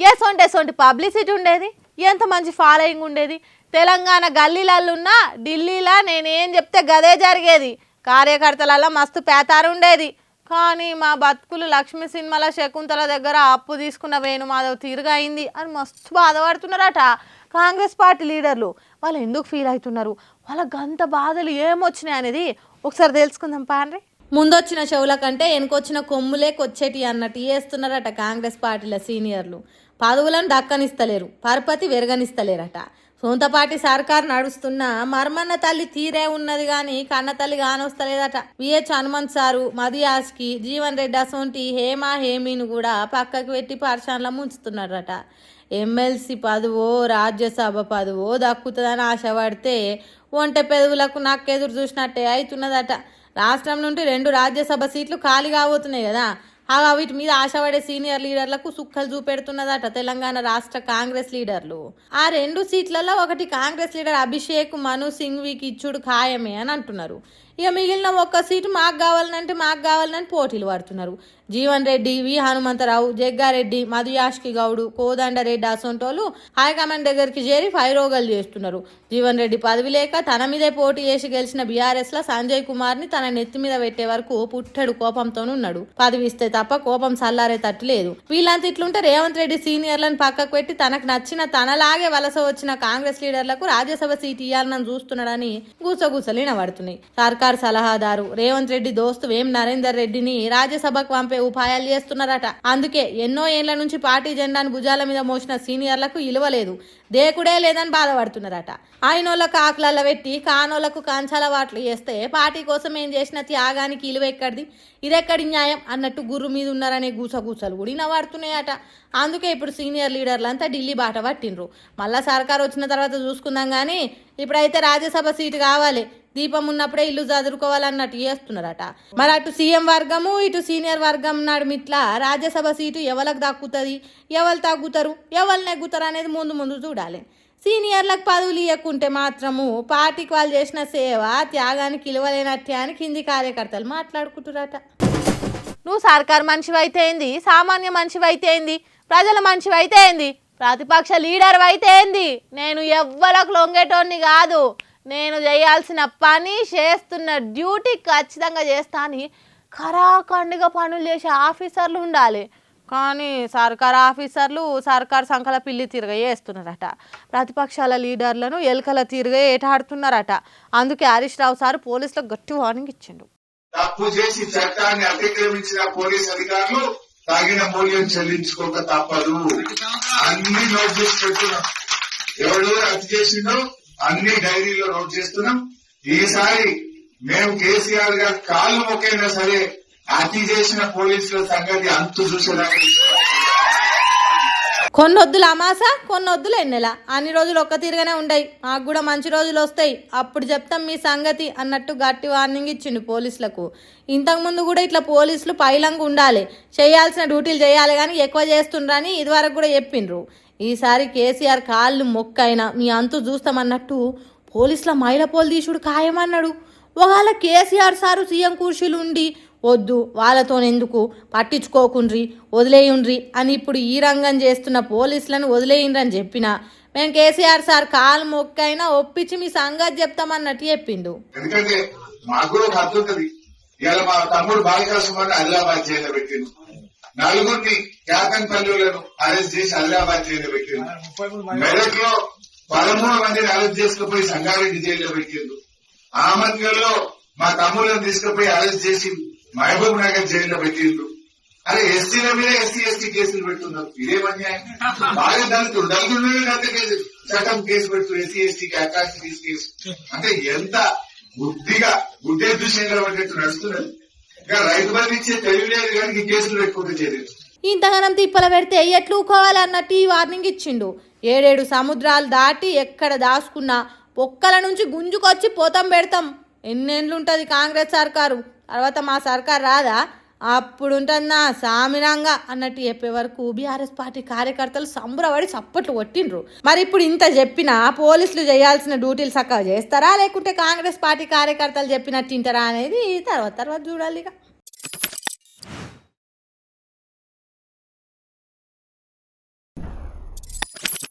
ఎసొంటి పబ్లిసిటీ ఉండేది, ఎంత మంచి ఫాలోయింగ్ ఉండేది. తెలంగాణ గల్లీలల్లున్నా ఢిల్లీలో నేనేం చెప్తే గదే జరిగేది. కార్యకర్తలలో మస్తు పేతారు ఉండేది. కానీ మా బతుకులు లక్ష్మీ సినిమాల శకుంతల దగ్గర అప్పు తీసుకున్న వేణుమాధవ్ తీరుగా అయింది అని మస్తు బాధపడుతున్నారట కాంగ్రెస్ పార్టీ లీడర్లు. వాళ్ళు ఎందుకు ఫీల్ అవుతున్నారు, వాళ్ళ గంత బాధలు ఏమొచ్చినాయి అనేది ఒకసారి తెలుసుకుందాం పాండ్రి. ముందొచ్చిన చెవుల కంటే వెనుకొచ్చిన కొమ్ములే కొచ్చేటి అన్నట్టు చేస్తున్నారట కాంగ్రెస్ పార్టీల సీనియర్లు. పదవులను దక్కనిస్తలేరు, పరపతి వెరగనిస్తలేరట. సొంతపాటి సర్కారు నడుస్తున్న మర్మన్న తల్లి తీరే ఉన్నది కానీ కన్న తల్లి కానొస్తలేదట. విహెచ్ హనుమంత్ సారు, మదియాస్కి, జీవన్ రెడ్డి అసొంటి హేమా హేమీని కూడా పక్కకు పెట్టి పరిశానలో ముంచుతున్నారట. ఎమ్మెల్సీ పదవో రాజ్యసభ పదవో దక్కుతుందని ఆశపడితే ఒంటె పెదవులకు నక్కెదురు చూసినట్టే అవుతున్నదట. రాష్ట్రం నుండి 2 రాజ్యసభ సీట్లు ఖాళీ కాబోతున్నాయి కదా, వీటి మీద ఆశపడే సీనియర్ లీడర్లకు సుక్కలు చూపెడుతున్నదట తెలంగాణ రాష్ట్ర కాంగ్రెస్ లీడర్లు. ఆ 2 సీట్లలో ఒకటి కాంగ్రెస్ లీడర్ అభిషేక్ మను సింఘ్వికి ఇచ్చుడు ఖాయమే అని అంటున్నారు. ఇక మిగిలిన 1 సీటు మాకు కావాలని పోటీలు పడుతున్నారు. జీవన్ రెడ్డి, వి హనుమంతరావు, జగ్గారెడ్డి, మధుయాష్కి గౌడు, కోదండరెడ్డి అసొంటోళ్ళు హైకమాండ్ దగ్గరికి చేరి ఫైరోగలు చేస్తున్నారు. జీవన్ రెడ్డి పదవి లేక తన మీదే పోటీ చేసి గెలిచిన బీఆర్ఎస్ లో సంజయ్ కుమార్ ని తన నెత్తి మీద పెట్టే వరకు పుట్టడు కోపంతోనున్నాడు. పదవి ఇస్తే తప్ప కోపం చల్లారే తట్టు లేదు. వీళ్ళంతా ఇట్లుంటే రేవంత్ రెడ్డి సీనియర్లను పక్కకు పెట్టి తనకు నచ్చిన తనలాగే వలస వచ్చిన కాంగ్రెస్ లీడర్లకు రాజ్యసభ సీటు ఇవ్వాలని చూస్తున్నాడని గుసగుసలినబడుతున్నాయి. సర్కార్ సలహాదారు రేవంత్ రెడ్డి దోస్తు వేం నరేందర్ రెడ్డిని రాజ్యసభకు పంపే ఉపాయాలు చేస్తున్నారట. అందుకే ఎన్నో ఏళ్ల నుంచి పార్టీ జెండాను భుజాల మీద మోసిన సీనియర్లకు ఇలువలేదు, దేకుడే లేదని బాధపడుతున్నారట. ఆయనోళ్ళకు ఆకులల్ల పెట్టి కానోళ్లకు కంచాల వాట్లు చేస్తే పార్టీ కోసం ఏం చేసిన త్యాగానికి ఇలువ ఎక్కడిది, ఇదెక్కడి న్యాయం అన్నట్టు గుర్రు మీద ఉన్నారనే గూసగూసలు కూడా వినబడుతున్నాయట. అందుకే ఇప్పుడు సీనియర్ లీడర్లు అంతా ఢిల్లీ బాట పట్టిండ్రు. మళ్ళా సర్కారు వచ్చిన తర్వాత చూసుకుందాం కానీ ఇప్పుడైతే రాజ్యసభ సీటు కావాలి, దీపం ఉన్నప్పుడే ఇల్లు చదువుకోవాలన్నట్టు చేస్తున్నారట. మరి అటు సీఎం వర్గము ఇటు సీనియర్ వర్గం నడుమిట్లా రాజ్యసభ సీటు ఎవరికి దక్కుతుంది, ఎవరు తగ్గుతారు, ఎవరు నెగ్గుతారు అనేది ముందు చూడాలి. సీనియర్లకు పదవులు ఇవ్వకుంటే మాత్రము పార్టీకి వాళ్ళు చేసిన సేవ త్యాగానికి ఇలవలేనట్టే అని కింది కార్యకర్తలు మాట్లాడుకుంటున్నారట. నువ్వు సర్కారు మనిషివైతే ఏంది, సామాన్య మనిషివైతే ఏంది, ప్రజల మనిషివైతే ఏంది, ప్రతిపక్ష లీడర్ అయితే ఏంది, నేను ఎవ్వరకు లొంగేటోని కాదు, నేను చేయాల్సిన పని చేస్తున్న డ్యూటీ ఖచ్చితంగా చేస్తా అని ఖరాఖండిగా పనులు చేసే ఆఫీసర్లు ఉండాలి. కానీ సర్కార్ ఆఫీసర్లు సర్కార్ సంకల పిల్లి తిరగ చేస్తున్నారట. ప్రతిపక్షాల లీడర్లను ఎలుకల తిరగ ఏటాడుతున్నారట. అందుకే హరీష్ రావు సార్ పోలీసులకు గట్టి వార్నింగ్ ఇచ్చిండు. తప్పు చేసి చట్టాన్ని అతిక్రమించిన పోలీస్ అధికారులు తాగిన మూల్యం చెల్లించుకోక తప్పదు. అన్ని నోట్ చేసి పెడుతున్నాం, ఎవరు అతి చేసిండో అన్ని డైరీలో నోట్ చేస్తున్నాం. ఈసారి మేము కేసీఆర్ గారు కాళ్ళు మొక్కైనా సరే అతి చేసిన పోలీసుల సంగతి అంతు చూసేదాన్ని. కొన్నొద్దులు అమాస, కొన్నొద్దులు ఎన్నెల, అన్ని రోజులు ఒక్క తీరుగానే ఉండయి, మాకు కూడా మంచి రోజులు వస్తాయి, అప్పుడు చెప్తాం మీ సంగతి అన్నట్టు గట్టి వార్నింగ్ ఇచ్చిండు పోలీసులకు. ఇంతకుముందు కూడా ఇట్లా పోలీసులు పైలంగా ఉండాలి, చేయాల్సిన డ్యూటీలు చేయాలి కానీ ఎక్కువ చేస్తుండ్రని ఇదివరకు కూడా చెప్పిండ్రు. ఈసారి కేసీఆర్ కాళ్ళు మొక్కైనా మీ అంతు చూస్తామన్నట్టు పోలీసుల మైల పోలు తీసుడు ఖాయమన్నాడు. ఒకవేళ కేసీఆర్ సారు సీఎం కుర్చీలు ఉండి వద్దు వాళ్ళతోనెందుకు పట్టించుకోకుండ్రి వదిలేయుండ్రి అని ఇప్పుడు ఈ రంగం చేస్తున్న పోలీసులను వదిలేయండ్రి అని చెప్పినా మేము కేసీఆర్ సార్ కాలు మొక్కైనా ఒప్పించి మీ సంగతి చెప్తామన్నట్టు చెప్పిండు. ఎందుకంటే మాకు కూడా ఒక హద్దు ఉంటుంది. ఇలా మా తమ్ముడు బాలకృష్ణ ఆదిలాబాద్ జైల్లో పెట్టిండు, నలుగురిని కేతన్పల్లిలను అరెస్ట్ చేసి ఆదిలాబాద్ జైల్లో పెట్టిండు, మెదక్ లో 13 మందిని అరెస్ట్ చేసుకుపోయి సంగారెడ్డి జైల్లో పెట్టిండు, ఆమద్గల్లో మా తమ్ముళ్ళను తీసుకుపోయి అరెస్ట్ చేసి మహబూబ్ నగర్ జైల్లో పెట్టిండ్రు. అరే ఎస్సీల మీద ఎస్సీ కేసులు పెట్టున్నారు, ఇదేమన్యాయం. బాగా దళితుడు చట్టం కేసు పెడుతూ ఎస్సీకి అట్రాసిటీస్ కేసు అంటే ఎంత బుద్ధిగా గుడ్డే దృశ్యంగా పడ్డట్టు నడుస్తున్నది. ఇంకా రైతు బంధు ఇచ్చే తెలివి లేదు కానీ కేసులు పెట్టుకుంటూ చేయలేదు. ఇంతగానం తిప్పల పెడితే ఎట్లూకోవాలన్నట్టు ఈ వార్నింగ్ ఇచ్చిండు. 7 సముద్రాలు దాటి ఎక్కడ దాచుకున్నా పొక్కల నుంచి గుంజుకొచ్చి పోతం పెడతాం. ఎన్నేళ్ళుంటది కాంగ్రెస్ సర్కారు, తర్వాత మా సర్కారు రాదా, అప్పుడు ఉంటుందా సామిరంగా అన్నట్టు చెప్పే వరకు బీఆర్ఎస్ పార్టీ కార్యకర్తలు సంబరపడి చప్పట్లు కొట్టిండ్రు. మరి ఇప్పుడు ఇంత చెప్పినా పోలీసులు చేయాల్సిన డ్యూటీలు చక్కగా చేస్తారా లేకుంటే కాంగ్రెస్ పార్టీ కార్యకర్తలు చెప్పినట్టు తింటారా అనేది తర్వాత చూడాలి ఇక.